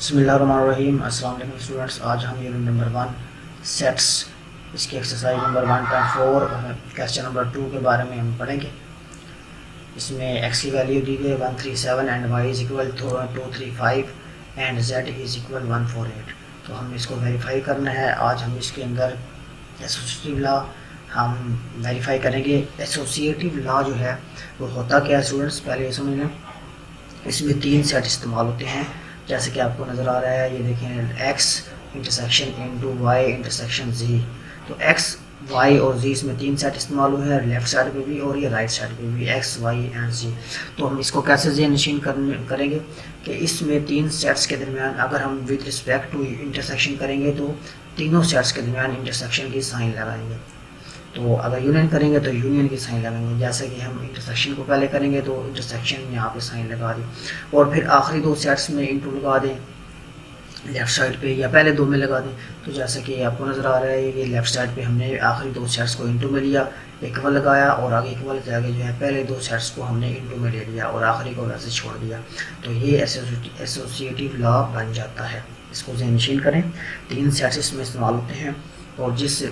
बिस्मिल्लाहिर्रहमानिर्रहीम। अस्सलाम वालेकुम स्टूडेंट्स, आज हम यूनिट नंबर 1 सेट्स इसकी एक्सरसाइज नंबर 1.4 क्वेश्चन नंबर 2 के बारे में हम पढ़ेंगे। इसमें x की वैल्यू दी गई 137 and y is equal 235 and z is equal 148। तो हम इसको वेरीफाई करना है। आज हम इसके अंदर एसोसिएटिव लॉ हम वेरीफाई करेंगे। एसोसिएटिव लॉ जो है वो होता क्या है स्टूडेंट्स, पहले ये समझ लें। इसमें 3 सेट इस्तेमाल होते हैं, जैसे कि आपको नज़र आ रहा है। ये देखें, x intersection into y intersection z। तो x, y और z इसमें 3 सेट इस्तेमाल हुए हैं, लेफ़्ट साइड पे भी और ये राइट साइड पे भी, x, y एंड z। तो हम इसको कैसे ज़हन नशीन करेंगे कि इसमें 3 सेट्स के दरमियान अगर हम विद रिस्पेक्ट टू इंटरसेक्शन करेंगे तो तीनों सेट्स के दरमियान इंटरसेक्शन की साइन लगाएंगे। तो अगर यूनियन करेंगे तो यूनियन की साइन लगाएंगे। जैसे कि हम इंटरसेक्शन को पहले करेंगे तो इंटरसेक्शन यहाँ पे साइन लगा दी, और फिर आखिरी 2 सेट्स में इंटू लगा दें लेफ़्ट साइड पे, या पहले 2 में लगा दें। तो जैसे कि आपको नज़र आ रहा है कि लेफ़्ट साइड पे हमने आखिरी 2 सेट्स को इंटू में लिया, इक्वल लगाया, और आगे इक्वल के आगे जो है पहले 2 सेट्स को हमने इंटू में ले लिया और आखिरी को वैसे छोड़ दिया। तो ये एसोसिएटिव लॉ बन जाता है। इसको ज़हन नशीन करें। 3 सेट्स इसमें इस्तेमाल होते हैं, और जिस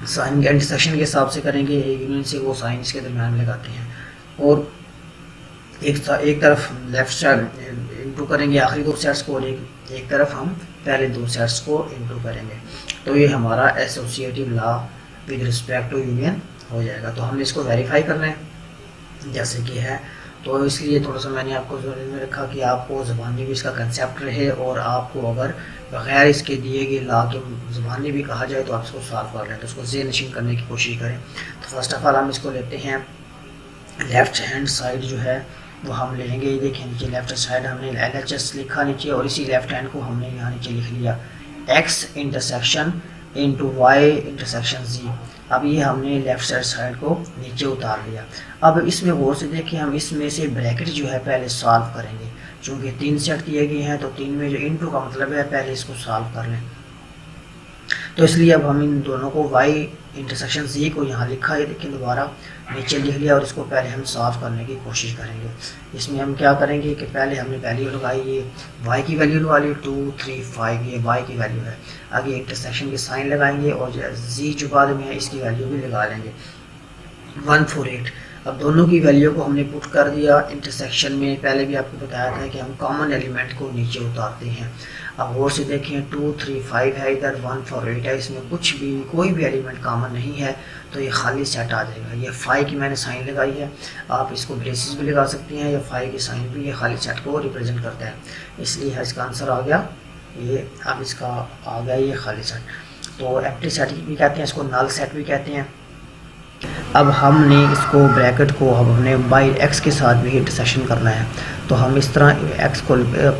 साइन के इंटरसेक्शन के हिसाब से करेंगे यूनियन से वो साइन इसके दरमियान में लगाते हैं, और एक तरफ लेफ़्ट साइड इंटू करेंगे आखिरी 2 सेट्स को, और एक तरफ हम पहले 2 सेट्स को इंटू करेंगे। तो ये हमारा associative law with respect to union हो जाएगा। तो हम इसको वेरीफाई कर रहे हैं जैसे कि है। तो इसलिए थोड़ा सा मैंने आपको ज़रूरी में रखा कि आपको ज़बानी भी इसका कंसेप्ट रहे, और आपको अगर बग़ैर इसके दिए गए लॉ के ज़बानी भी कहा जाए तो आप इसको सॉल्व कर लें, तो उसको ज़हन नशीन करने की कोशिश करें। तो फर्स्ट ऑफ ऑल हम इसको लेते हैं, लेफ़्ट हैंड साइड जो है वो हम लेंगे। ये देखिए नीचे लेफ़्ट साइड हमने LHS लिखा नीचे, और इसी लेफ़्ट हैंड को हमने यहाँ नीचे लिख लिया x intersection into y intersection z। अब ये हमने लेफ़्ट साइड को नीचे उतार लिया। अब इसमें गौर से देखिए, हम इसमें से ब्रैकेट जो है पहले सॉल्व करेंगे। चूँकि 3 सेट दिए गए हैं तो 3 में जो इंटू का मतलब है पहले इसको सॉल्व कर लें। तो इसलिए अब हम इन दोनों को y इंटरसेक्शन z को यहाँ लिखा है, लेकिन दोबारा नीचे लिख लिया, और इसको पहले हम सॉल्व करने की कोशिश करेंगे। इसमें हम क्या करेंगे कि पहले हमने वैल्यू लगाई, ये y की वैल्यू लगा ली 235, ये y की वैल्यू है। आगे इंटरसेक्शन की साइन लगाएंगे, और z जो बाद में है इसकी वैल्यू भी लगा लेंगे 148। अब दोनों की वैल्यू को हमने पुट कर दिया इंटरसेक्शन में। पहले भी आपको बताया था कि हम कॉमन एलिमेंट को नीचे उतारते हैं। अब गौर से देखें, 235 है, इधर 148 है, इसमें कुछ भी कोई भी एलिमेंट कॉमन नहीं है, तो ये खाली सेट आ जाएगा। ये 5 की मैंने साइन लगाई है, आप इसको ब्रेसिस भी लगा सकते हैं, या 5 की साइन भी ये खाली सेट को रिप्रेजेंट करता है, इसलिए इसका आंसर आ गया ये। अब इसका आ गया ये खाली सेट। तो एम्प्टी सेट भी कहते हैं इसको, नल सेट भी कहते हैं। अब हमने इसको ब्रैकेट को अब हमने बाई x के साथ भी इंटरसेक्शन करना है, तो हम इस तरह x को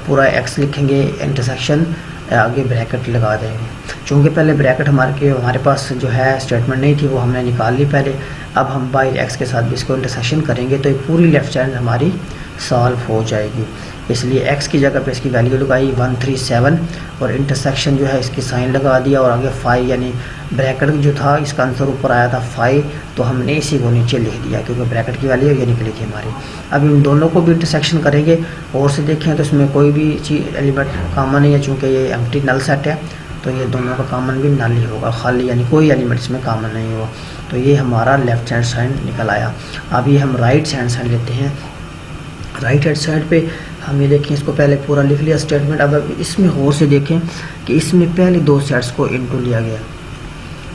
पूरा x लिखेंगे, इंटरसेक्शन आगे ब्रैकेट लगा देंगे। चूँकि पहले ब्रैकेट हमारे पास जो है स्टेटमेंट नहीं थी, वो हमने निकाल ली पहले। अब हम बाई x के साथ भी इसको इंटरसेक्शन करेंगे, तो ये पूरी लेफ़्ट साइड हमारी सॉल्व हो जाएगी। इसलिए x की जगह पे इसकी वैल्यू लगाई 137, और इंटरसेक्शन जो है इसकी साइन लगा दिया, और आगे 5 यानी ब्रैकेट जो था इसका आंसर ऊपर आया था 5, तो हमने इसी को नीचे लिख दिया क्योंकि ब्रैकेट की वैल्यू ये निकली थी हमारी। अब इन दोनों को भी इंटरसेक्शन करेंगे, और से देखें तो इसमें कोई भी चीज़ एलिमेंट कॉमन नहीं है, चूँकि ये एम्प्टी नल सेट है, तो ये दोनों का कॉमन भी नल ही होगा, खाली यानी कोई एलिमेंट इसमें कॉमन नहीं होगा। तो ये हमारा लेफ्ट हैंड साइड निकल आया। अब ये हम राइट हैंड साइड लेते हैं। राइट हैंड साइड पे हम ये देखें, इसको पहले पूरा लिख लिया स्टेटमेंट। अब इसमें गौर से देखें कि इसमें पहले 2 सेट्स को इंटू लिया गया,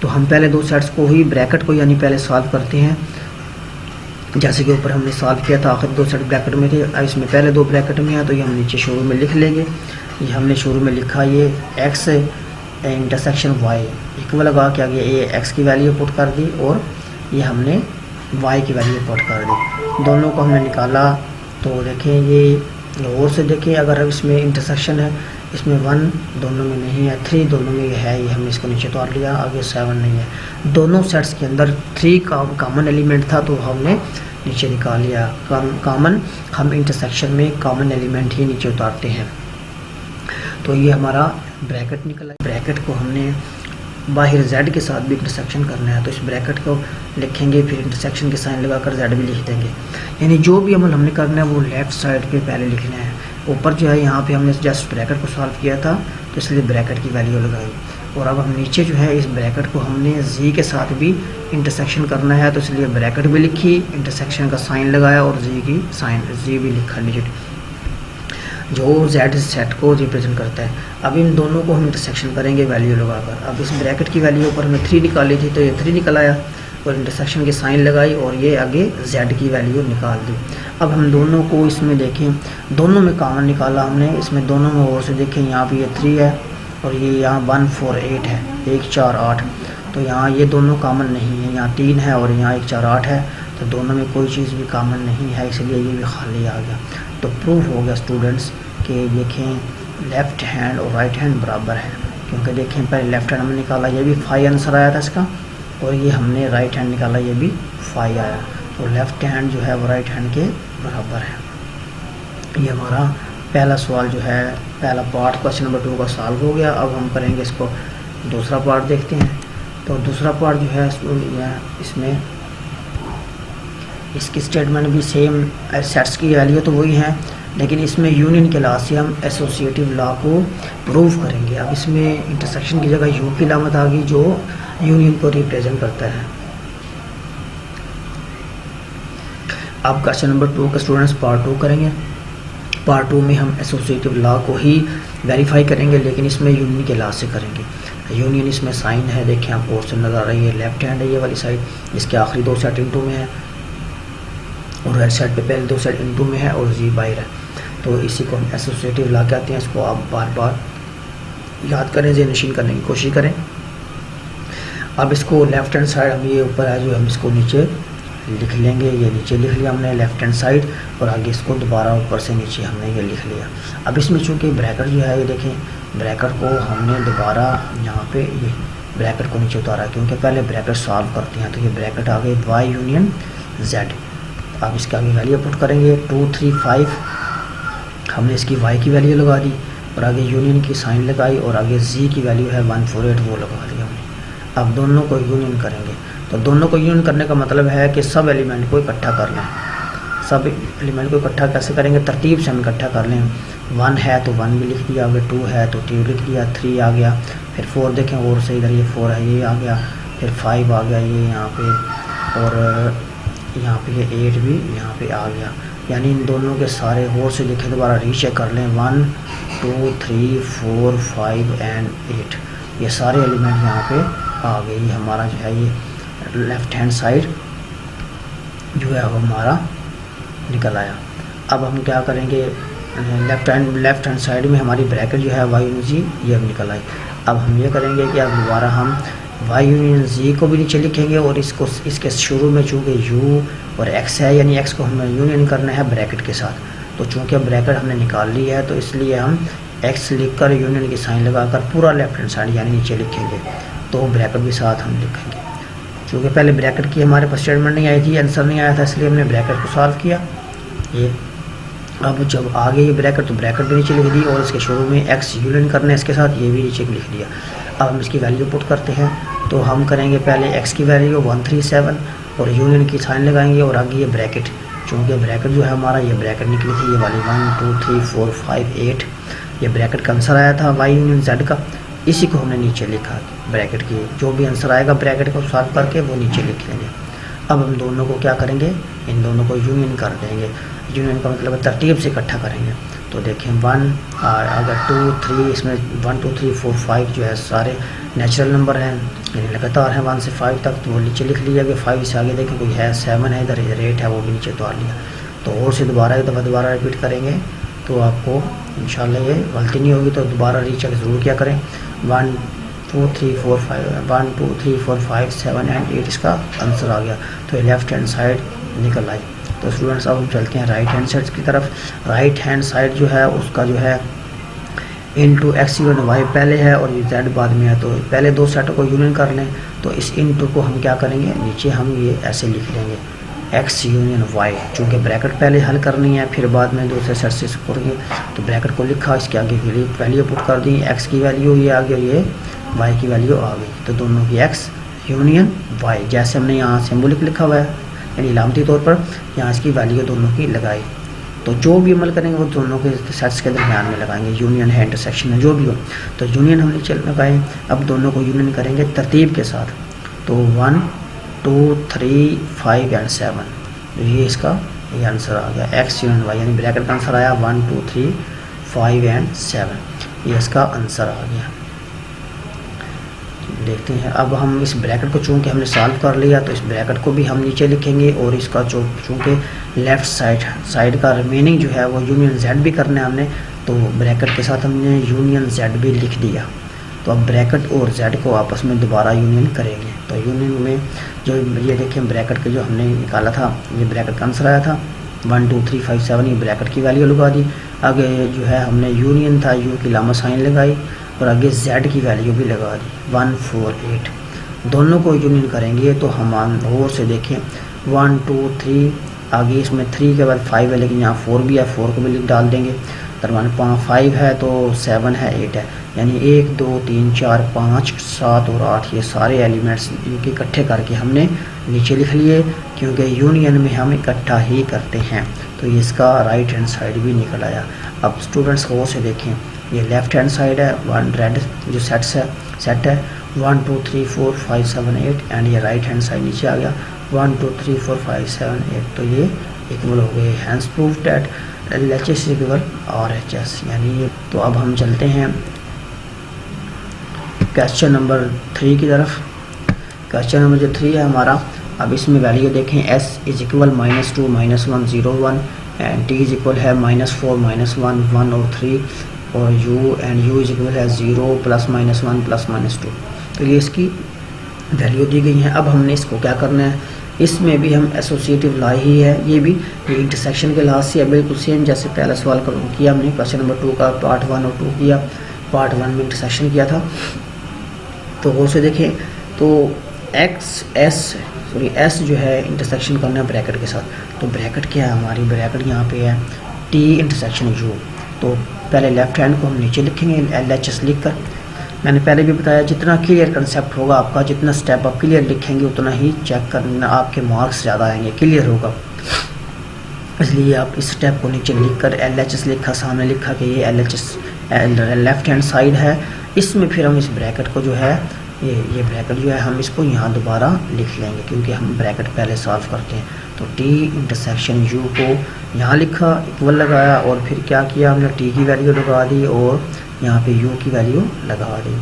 तो हम पहले 2 सेट्स को ही ब्रैकेट को यानी पहले सॉल्व करते हैं, जैसे कि ऊपर हमने सॉल्व किया था। आखिर 2 सेट ब्रैकेट में थे, अब इसमें पहले 2 ब्रैकेट में है, तो ये हम नीचे शुरू में लिख लेंगे। ये हमने शुरू में लिखा, ये x इंटरसेक्शन y इक्वल लगा के आगे ये x की वैल्यू पुट कर दी, और ये हमने y की वैल्यू पुट कर दी। दोनों को हमने निकाला, तो देखें ये और से देखें, अगर इसमें इंटरसेक्शन है, इसमें 1 दोनों में नहीं है, 3 दोनों में है, ये हमने इसको नीचे उतार लिया, आगे 7 नहीं है। दोनों सेट्स के अंदर 3 का कॉमन एलिमेंट था, तो हमने नीचे निकाल लिया कॉमन। हम इंटरसेक्शन में कॉमन एलिमेंट ही नीचे उतारते हैं। तो ये हमारा ब्रैकेट निकला। ब्रैकेट को हमने बाहर z के साथ भी इंटरसेक्शन करना है, तो इस ब्रैकेट को लिखेंगे, फिर इंटरसेक्शन के साइन लगाकर z भी लिख देंगे। यानी जो भी अमल हमने करना है वो लेफ़्ट साइड पे पहले लिखना है। ऊपर जो है यहाँ पे हमने जस्ट ब्रैकेट को सॉल्व किया था, तो इसलिए ब्रैकेट की वैल्यू लगाई। और अब हम नीचे जो है इस ब्रैकेट को हमने z के साथ भी इंटरसेक्शन करना है, तो इसलिए ब्रैकेट भी लिखी, इंटरसेक्शन का साइन लगाया और z भी लिखा नीचे, जो z सेट को रिप्रेजेंट करता है। अब इन दोनों को हम इंटरसेक्शन करेंगे वैल्यू लगाकर। अब इस ब्रैकेट की वैल्यू ऊपर हमें 3 निकाली थी, तो ये 3 निकल आया और इंटरसेक्शन की साइन लगाई और ये आगे z की वैल्यू निकाल दी। अब हम दोनों को इसमें देखें, दोनों में कॉमन निकाला हमने, इसमें दोनों में और से देखें, यहाँ पे ये 3 है और ये यहाँ 1 4 8 है, 1 4 8, तो यहाँ ये दोनों कॉमन नहीं है, यहाँ 3 है और यहाँ 1 4 8 है, तो दोनों में कोई चीज़ भी कॉमन नहीं है, इसलिए ये भी खाली आ गया। तो प्रूफ हो गया स्टूडेंट्स कि देखें लेफ़्ट हैंड और राइट हैंड बराबर है, क्योंकि देखें पहले लेफ़्ट हैंड हमने निकाला, ये भी 5 आंसर आया था इसका, और ये हमने राइट हैंड निकाला, ये भी 5 आया, तो लेफ़्ट हैंड जो है वो राइट हैंड के बराबर है। ये हमारा पहला सवाल जो है, पहला पार्ट क्वेश्चन नंबर 2 का सॉल्व हो गया। अब हम करेंगे इसको दूसरा पार्ट देखते हैं। तो दूसरा पार्ट जो है इसमें इसकी स्टेटमेंट भी सेम, सेट्स की वैल्यू तो वही है, लेकिन इसमें यूनियन के लॉ से हम एसोसिएटिव लॉ को प्रूव करेंगे। अब इसमें इंटरसेक्शन की जगह यू की अलामत आ गई जो यूनियन को रिप्रेजेंट करता है। अब क्वेश्चन नंबर 2 का स्टूडेंट्स पार्ट 2 करेंगे। पार्ट 2 में हम एसोसिएटिव लॉ को ही वेरीफाई करेंगे, लेकिन इसमें यूनियन के लॉ से करेंगे। यूनियन इसमें साइन है, देखिए आपको क्वेश्चन नज़र आ रही है, लेफ्ट हैंड है ये वाली साइड, इसके आखिरी 2 सेट इनटू में है और राइट साइड पे पहले 2 सेट इनटू में है और जी बाहर है, तो इसी को हम एसोसिएटिव लॉ कहते हैं। इसको आप बार बार याद करें, जेनरेशन करने की कोशिश करें। अब इसको लेफ्ट हैंड साइड हम ये ऊपर है जो हम इसको नीचे लिख लेंगे, ये नीचे लिख लिया हमने लेफ्ट हैंड साइड, और आगे इसको दोबारा ऊपर से नीचे हमने ये लिख लिया। अब इसमें चूँकि ब्रैकेट जो है, ये देखें ब्रैकेट को हमने दोबारा यहाँ पे ये ब्रैकेट को नीचे उतारा, क्योंकि पहले ब्रैकेट सॉल्व करते हैं, तो ये ब्रैकेट आ गई y यूनियन z। अब इसके आगे वैल्यू पुट करेंगे 2 3 5, हमने इसकी y की वैल्यू लगा दी और आगे यूनियन की साइन लगाई और आगे z की वैल्यू है 1 4 8 वो लगा दी हमने। अब दोनों को यूनियन करेंगे, तो दोनों को यूनियन करने का मतलब है कि सब एलिमेंट को इकट्ठा कर लें। सब एलिमेंट को इकट्ठा कैसे करेंगे, तरतीब से हम इकट्ठा कर लें। 1 है तो 1 भी लिख दिया, अगर 2 है तो 2 लिख दिया, 3 आ गया, फिर 4 देखें और से इधर ये 4 है ये आ गया, फिर 5 आ गया ये यहाँ पे, और यहाँ पे ये 8 भी यहाँ पे आ गया। यानी इन दोनों के सारे और से देखें, दोबारा रीचेक कर लें, 1 2 3 4 5 एंड 8, ये सारे एलिमेंट यहाँ पे आ गए। ये हमारा जो है ये लेफ़्ट हैंड साइड जो है वो हमारा निकल आया। अब हम क्या करेंगे, लेफ़्ट हैंड साइड में हमारी ब्रैकेट जो है y यूनियन z ये अब निकल आई। अब हम ये करेंगे कि अब दोबारा हम y यूनियन z को भी नीचे लिखेंगे, और इसको इसके शुरू में चूँकि u और x है, यानी x को हमें यूनियन करना है ब्रैकेट के साथ, तो चूँकि ब्रैकेट हमने निकाल ली है, तो इसलिए हम x लिखकर यूनियन की साइन लगाकर पूरा लेफ़्ट हैंड साइड यानी नीचे लिखेंगे, तो ब्रैकेट भी साथ हम लिखेंगे। क्योंकि पहले ब्रैकेट की हमारे पास स्टेटमेंट नहीं आई थी, आंसर नहीं आया था, इसलिए हमने ब्रैकेट को सॉल्व किया। ये अब जब आ गई ये ब्रैकेट, तो ब्रैकेट भी नीचे लिख दी, और इसके शुरू में x यूनियन करना है इसके साथ, ये भी नीचे लिख दिया। अब हम इसकी वैल्यू पुट करते हैं, तो हम करेंगे पहले x की वैल्यू 137 और यूनियन की साइन लगाएंगे, और आगे ये ब्रैकेट, चूँकि ब्रैकेट जो है हमारा ये ब्रैकेट निकली थी ये वाली 1 2 3 4 5 8, ये ब्रैकेट का आंसर आया था y यूनियन z का, इसी को हमने नीचे लिखा। ब्रैकेट की जो भी आंसर आएगा ब्रैकेट को सॉल्व करके वो नीचे लिख लेंगे। अब हम दोनों को क्या करेंगे, इन दोनों को यूनियन कर देंगे। यूनियन का मतलब तरतीब से इकट्ठा करेंगे, तो देखें 1 अगर 2 3, इसमें 1 2 3 4 5 जो है सारे नेचुरल नंबर हैं, यानी लगातार हैं 1 से 5 तक, तो वो नीचे लिख लिया। कि 5 से आगे देखें कोई है 7 है, इधर 8 है, वो भी नीचे उतार लिया। तो और से दोबारा एक दफ़ा दोबारा रिपीट करेंगे तो आपको इंशाल्लाह ये गलती नहीं होगी, तो दोबारा रीचेक ज़रूर क्या करें। 1 2 3 4 5 1 2 3 4 5 7 एंड 8 इसका आंसर आ गया, तो ये लेफ़्ट हैंड साइड निकल आई। तो स्टूडेंट्स अब हम चलते हैं राइट हैंड साइड की तरफ। राइट हैंड साइड जो है उसका जो है इंटू x यूनियन y पहले है और ये z बाद में है, तो पहले 2 सेटों को यूनियन कर लें, तो इस इंटू को हम क्या करेंगे, नीचे हम ये ऐसे लिख लेंगे x यूनियन y, चूँकि ब्रैकेट पहले हल करनी है फिर बाद में दूसरे सेट से करेंगे, तो ब्रैकेट को लिखा, इसके आगे वैल्यू पुट कर दी, x की वैल्यू ये आ गई, ये y की वैल्यू आ गई, तो दोनों की x यूनियन y, जैसे हमने यहाँ सिंबॉलिक लिखा हुआ है यानी इलामती तौर पर, यहाँ इसकी वैल्यू दोनों की लगाई। तो जो भी अमल करेंगे वो दोनों के सेट्स के दरमियान में लगाएंगे, यूनियन है इंटरसेक्शन है जो भी हो। तो यूनियन हम नीचे लगाएं, अब दोनों को यूनियन करेंगे तरतीब के साथ। तो 1 2 3 5 एंड 7, ये इसका ये आंसर आ गया, एक्स यूनियन वाई, यानी ब्रैकेट का आंसर आया 1 2 3 5 एंड 7, ये इसका आंसर आ गया। देखते हैं अब हम इस ब्रैकेट को चूँकि हमने सॉल्व कर लिया तो इस ब्रैकेट को भी हम नीचे लिखेंगे, और इसका जो चूँकि लेफ़्ट साइड का रिमेनिंग जो है वो यूनियन जेड भी करना है हमने, तो ब्रैकेट के साथ हमने यूनियन जेड भी लिख दिया। तो अब ब्रैकेट और जेड को आपस में दोबारा यूनियन करेंगे। तो यूनियन में जो ये देखें ब्रैकेट के जो हमने निकाला था, ये ब्रैकेट का आंसर आया था 1 2 3 5 7, ये ब्रैकेट की वैल्यू लगा दी। आगे जो है हमने यूनियन था, यू की लामा साइन लगाई, और आगे z की वैल्यू भी लगा दी 1 4 8। दोनों को यूनियन करेंगे तो हम और से देखें 1 2 3, आगे इसमें 3 के बाद 5 है, लेकिन यहाँ 4 भी है, 4 को भी डाल देंगे। दरम्यान 5 है तो 7 है 8 है, यानी 1 2 3 4 5 7 और 8 ये सारे एलिमेंट्स इनके इकट्ठे करके हमने नीचे लिख लिए, क्योंकि यूनियन में हम इकट्ठा ही करते हैं। तो इसका राइट हैंड साइड भी निकल आया। अब स्टूडेंट्स को से देखें, ये लेफ़्ट हैंड साइड है, वन रेड जो सेट है 1 2 3 4 5 7 8, एंड ये राइट हैंड साइड नीचे आ गया 1 2 3 4 5 7 8। तो ये इक्वल हो गए, hence prove that LHS equal RHS, यानी ये। तो अब हम चलते हैं क्वेश्चन नंबर 3 की तरफ। क्वेश्चन नंबर जो 3 है हमारा, अब इसमें वैल्यू देखें, s is equal -2 -1 0 1, and t is equal है -4 -1 1 और 3, और u इज इक्वल है 0 +- 1 +-2। तो ये इसकी वैल्यू दी गई है। अब हमने इसको क्या करना है, इसमें भी हम एसोसिएटिव ला ही है, ये भी ये इंटरसेक्शन के लिहाज से है बिल्कुल सेम जैसे पहला सवाल किया हमने क्वेश्चन नंबर 2 का पार्ट 1 और 2 किया। पार्ट 1 में इंटरसेक्शन किया था, तो वो से देखें तो S जो है इंटरसेक्शन करना है ब्रैकेट के साथ। तो ब्रैकेट क्या है हमारी, ब्रैकेट यहाँ पे है T इंटरसेक्शन U। तो पहले लेफ़्ट हैंड को हम नीचे लिखेंगे LHS लिख कर। मैंने पहले भी बताया जितना क्लियर कंसेप्ट होगा आपका, जितना स्टेप आप क्लियर लिखेंगे उतना ही चेक करना आपके मार्क्स ज़्यादा आएंगे, क्लियर होगा। इसलिए आप इस स्टेप को नीचे लिख कर LHS लिखा, सामने लिखा कि ये LHS लेफ़्ट हैंड साइड है। इसमें फिर हम इस ब्रैकेट को जो है ये ब्रैकेट जो है हम इसको यहाँ दोबारा लिख लेंगे, क्योंकि हम ब्रैकेट पहले सॉल्व करते हैं। तो T इंटरसेक्शन U को यहाँ लिखा, इक्वल लगाया, और फिर क्या किया हमने, T की वैल्यू लगा दी और यहाँ पे U की वैल्यू लगा दी।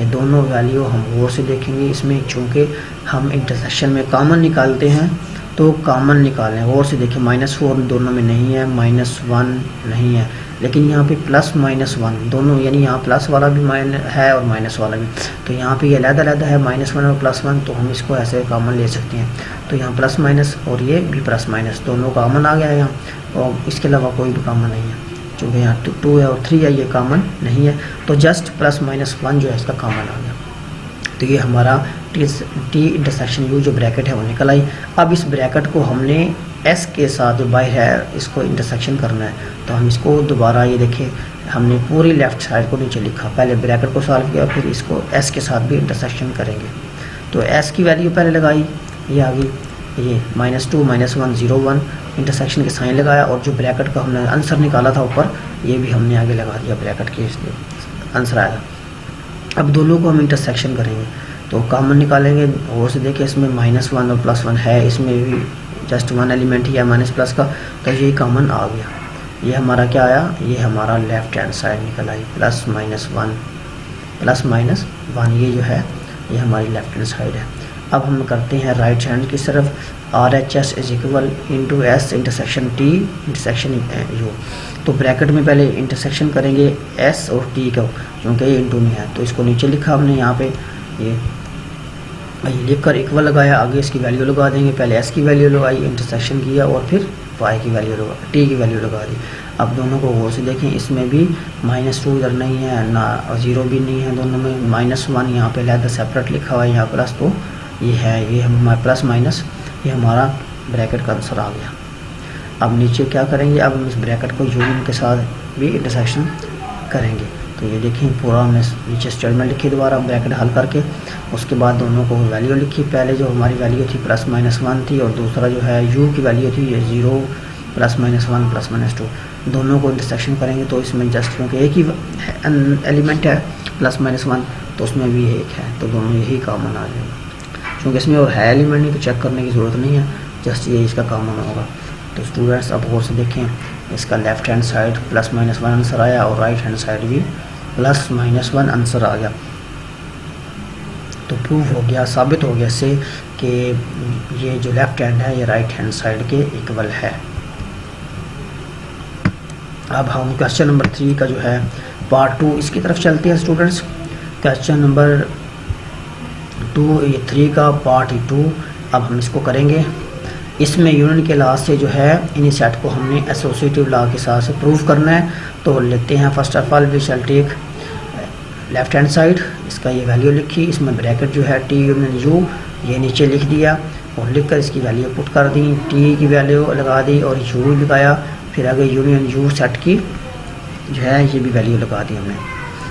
ये दोनों वैल्यू हम गौर से देखेंगे। इसमें चूँकि हम इंटरसेक्शन में कॉमन निकालते हैं तो कॉमन निकालें, गौर से देखें -4 दोनों में नहीं है, -1 नहीं है, लेकिन यहाँ पे +-1 दोनों, यानी यहाँ प्लस वाला भी है और माइनस वाला भी। तो यहाँ पे ये अलग-अलग है -1 और +1, तो हम इसको ऐसे कॉमन ले सकते हैं। तो यहाँ +- और ये भी +- दोनों कॉमन आ गया है यहाँ, और इसके अलावा कोई भी कॉमन नहीं है। चूँकि यहाँ 2 है और 3 है, ये कॉमन नहीं है, तो जस्ट +-1 जो है इसका कॉमन आ गया। तो ये हमारा T इंटरसेक्शन U जो ब्रैकेट है वो निकल आई। अब इस ब्रैकेट को हमने S के साथ जो बाहर है इसको इंटरसेक्शन करना है, तो हम इसको दोबारा ये देखें हमने पूरी लेफ़्ट साइड को नीचे लिखा, पहले ब्रैकेट को सॉल्व किया, फिर इसको S के साथ भी इंटरसेक्शन करेंगे। तो S की वैल्यू पहले लगाई, ये आ गई, ये -2 -1 0 1, इंटरसेक्शन के साइन लगाया, और जो ब्रैकेट का हमने आंसर निकाला था ऊपर, ये भी हमने आगे लगा दिया ब्रैकेट के, आंसर आया। अब दोनों को हम इंटरसेक्शन करेंगे, तो कॉमन निकालेंगे, और से देखिए इसमें -1 और +1 है, इसमें भी जस्ट 1 एलिमेंट ही है माइनस प्लस का, तो ये कॉमन आ गया। ये हमारा क्या आया, ये हमारा लेफ़्ट हैंड साइड निकल आई +-1 ये जो है ये हमारी लेफ़्ट हैंड साइड है। अब हम करते हैं राइट हैंड की तरफ, RHS is equal into S intersection T intersection U। तो ब्रैकेट में पहले इंटरसेक्शन करेंगे S और T को, क्योंकि ये इंटू में है, तो इसको नीचे लिखा हमने यहाँ पे, ये लिख कर इक्वल लगाया, आगे इसकी वैल्यू लगा देंगे, पहले S की वैल्यू लगाई, इंटरसेक्शन किया, और फिर Y की वैल्यू लगा, T की वैल्यू लगा दी। अब दोनों को गौर से देखें, इसमें भी -2 इधर नहीं है ना, 0 भी नहीं है, दोनों में -1 यहाँ पे लहदा सेपरेट लिखा हुआ है, यहाँ प्लस, तो ये है, ये हम +-, ये हमारा ब्रैकेट का आंसर आ गया। अब नीचे क्या करेंगे, अब हम इस ब्रैकेट को यूनियन के साथ भी इंटरसेक्शन करेंगे। तो ये देखिए पूरा हमने नीचे स्टेटमेंट लिखी, दोबारा ब्रैकेट हल करके, उसके बाद दोनों को वैल्यू लिखी। पहले जो हमारी वैल्यू थी +-1 थी, और दूसरा जो है U की वैल्यू थी ये 0 प्लस माइनस 1 प्लस माइनस 2, दोनों को इंटरसेक्शन करेंगे तो इसमें जस्ट क्योंकि एक ही एलिमेंट है प्लस माइनस 1 तो उसमें भी एक है, तो दोनों यही कॉमन आ जाएगा। क्योंकि इसमें और है एलिमेंट नहीं तो चेक करने की ज़रूरत नहीं है, जस्ट ये इसका कॉमन होगा। तो स्टूडेंट्स अब गौर से देखें, इसका left hand side plus minus 1 answer आया और राइट हैंड साइड भी प्लस माइनस 1 आंसर आ गया। तो प्रूव हो गया, साबित हो गया इससे कि ये जो लेफ़्ट हैंड है ये राइट हैंड साइड के इक्वल है। अब हम क्वेश्चन नंबर 3 का जो है पार्ट 2 इसकी तरफ चलते हैं स्टूडेंट्स। क्वेश्चन नंबर 3 का पार्ट 2 अब हम इसको करेंगे। इसमें यूनियन के लास्ट से जो है इन सेट को हमने एसोसिएटिव लॉ के साथ से प्रूव करना है। तो लेते हैं first of all we shall take left hand side, इसका ये वैल्यू लिखी, इसमें ब्रैकेट जो है टी यूनियन यू ये नीचे लिख दिया और लिख कर इसकी वैल्यू पुट कर दी, टी की वैल्यू लगा दी और यू लगाया, फिर आगे यूनियन यू सेट की जो है ये भी वैल्यू लगा दी हमने।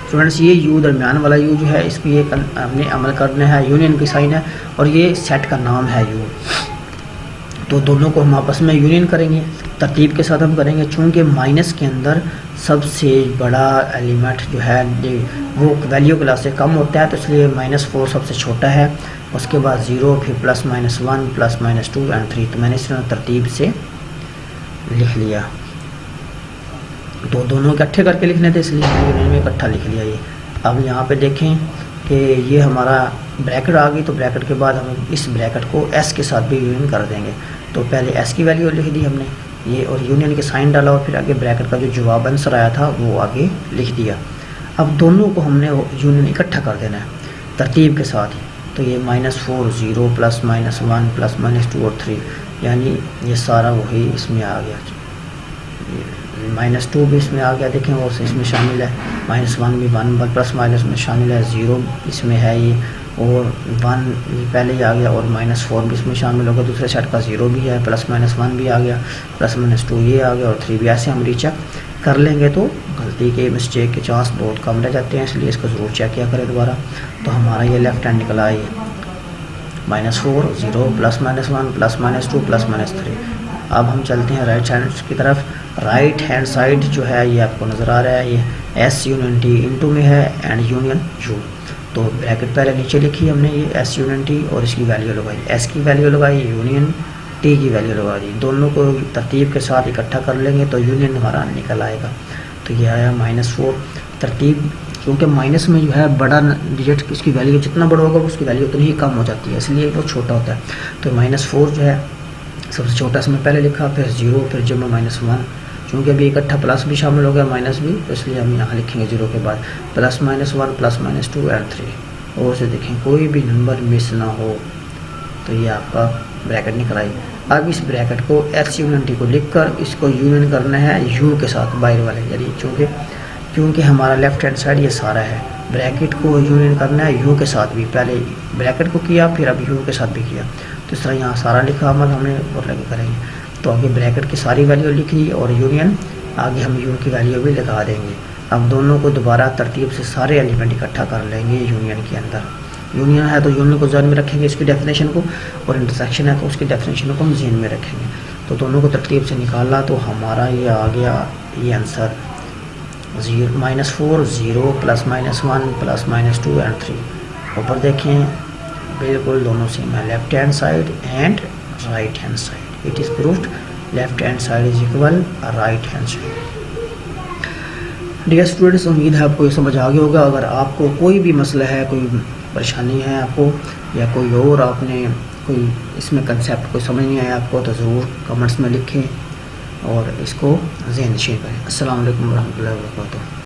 स्टूडेंट्स ये यू दरमियान वाला यू जो है इसकी एक हमने अमल करना है, यूनियन की साइन है और ये सेट का नाम है यू। तो दोनों को हम आपस में यूनियन करेंगे, तरतीब के साथ हम करेंगे। चूँकि माइनस के अंदर सबसे बड़ा एलिमेंट जो है वो वैल्यू क्लास से कम होता है, तो इसलिए -4 सबसे छोटा है, उसके बाद 0, फिर plus minus 1 plus minus 2 and 3। तो मैंने इस तरतीब से लिख लिया। तो दोनों इकट्ठे करके लिखने थे इसलिए यूनियन में इकट्ठा लिख लिया ये। अब यहाँ पे देखें कि ये हमारा ब्रैकेट आ गई, तो ब्रैकेट के बाद हम इस ब्रैकेट को एस के साथ भी यूनियन कर देंगे। तो पहले एस की वैल्यू लिख दी हमने ये और यूनियन के साइन डाला और फिर आगे ब्रैकेट का जो जवाब आंसर आया था वो आगे लिख दिया। अब दोनों को हमने यूनियन इकट्ठा कर देना है तरतीब के साथ ही। तो ये -4 0 प्लस माइनस 1 प्लस माइनस 2 और 3, यानी ये सारा वही इसमें आ गया। -2 भी इसमें आ गया, देखें वो इसमें शामिल है, -1 भी 1 प्लस माइनस में शामिल है, 0 इसमें है ये और 1 पहले ही आ गया और -4 भी इसमें शामिल होगा। दूसरे सेट का 0 भी है, प्लस माइनस 1 भी आ गया, प्लस माइनस 2 ये आ गया और 3 भी। ऐसे हम रीचेक कर लेंगे तो गलती के मिस्टेक के चांस बहुत कम रह जाते हैं, इसलिए इसको ज़रूर चेक किया करें दोबारा। तो हमारा ये लेफ्ट हैंड निकला है -4 0 plus minus 1 plus minus 2 plus minus 3। अब हम चलते हैं राइट हैंड की तरफ। राइट हैंड साइड जो है ये आपको नज़र आ रहा है, ये एस यूनियन टी इंटू में है एंड यूनियन यू। तो ब्रैकेट पहले नीचे लिखी हमने ये एस यूनियन टी और इसकी वैल्यू लगाई, एस की वैल्यू लगाई, यूनियन टी की वैल्यू लगा दी। दोनों को तरतीब के साथ इकट्ठा कर लेंगे तो यूनियन हमारा निकल आएगा। तो ये आया -4 तरतीब, क्योंकि माइनस में जो है बड़ा डिजिट इसकी वैल्यू जितना बड़ा होगा उसकी वैल्यू उतनी ही कम हो जाती है, इसलिए वो छोटा होता है। तो -4 जो है सबसे छोटा इसमें पहले लिखा, फिर 0, फिर जब -1, चूँकि अभी इकट्ठा प्लस भी शामिल हो गया माइनस भी, तो इसलिए हम यहाँ लिखेंगे 0 के बाद plus minus 1 plus minus 2 and 3। और से देखें कोई भी नंबर मिस ना हो, तो ये आपका ब्रैकेट निकल आई। अब इस ब्रैकेट को एस यूनियन टी को लिखकर इसको यूनियन करना है यू के साथ बाहर वाले, यानी क्योंकि हमारा लेफ्ट हैंड साइड ये सारा है, ब्रैकेट को यूनियन करना है यू के साथ भी। पहले ब्रैकेट को किया फिर अब यू के साथ भी किया, तो इस तरह यहाँ सारा लिखा अमल हमने और लगे करेंगे। तो आगे ब्रैकेट की सारी वैल्यू लिख ली और यूनियन आगे हम यू की वैल्यू भी लगा देंगे। अब दोनों को दोबारा तरतीब से सारे एलिमेंट इकट्ठा कर लेंगे यूनियन के अंदर। यूनियन है तो यूनियन को ज़हन में रखेंगे इसकी डेफिनेशन को, और इंटरसेक्शन है तो उसकी डेफिनेशन को हम ज़हन में रखेंगे। तो दोनों को तरतीब से निकाला तो हमारा ये आ गया ये answer -4 0 plus minus 1 plus minus 2 and 3। ऊपर देखें बिल्कुल दोनों सेम है, left hand side and right hand side. It is proved left hand side is equal right hand side. Dear students, उम्मीद है आपको ये समझ आ गया होगा। अगर आपको कोई भी मसला है, कोई परेशानी है आपको, या कोई और आपने कोई इसमें कंसेप्ट कोई समझ नहीं आया आपको, तो ज़रूर कमेंट्स में लिखें और इसको ज़हन नशीन करें। अस्सलाम वालेकुम रहमतुल्लाहि व बरकातुहू।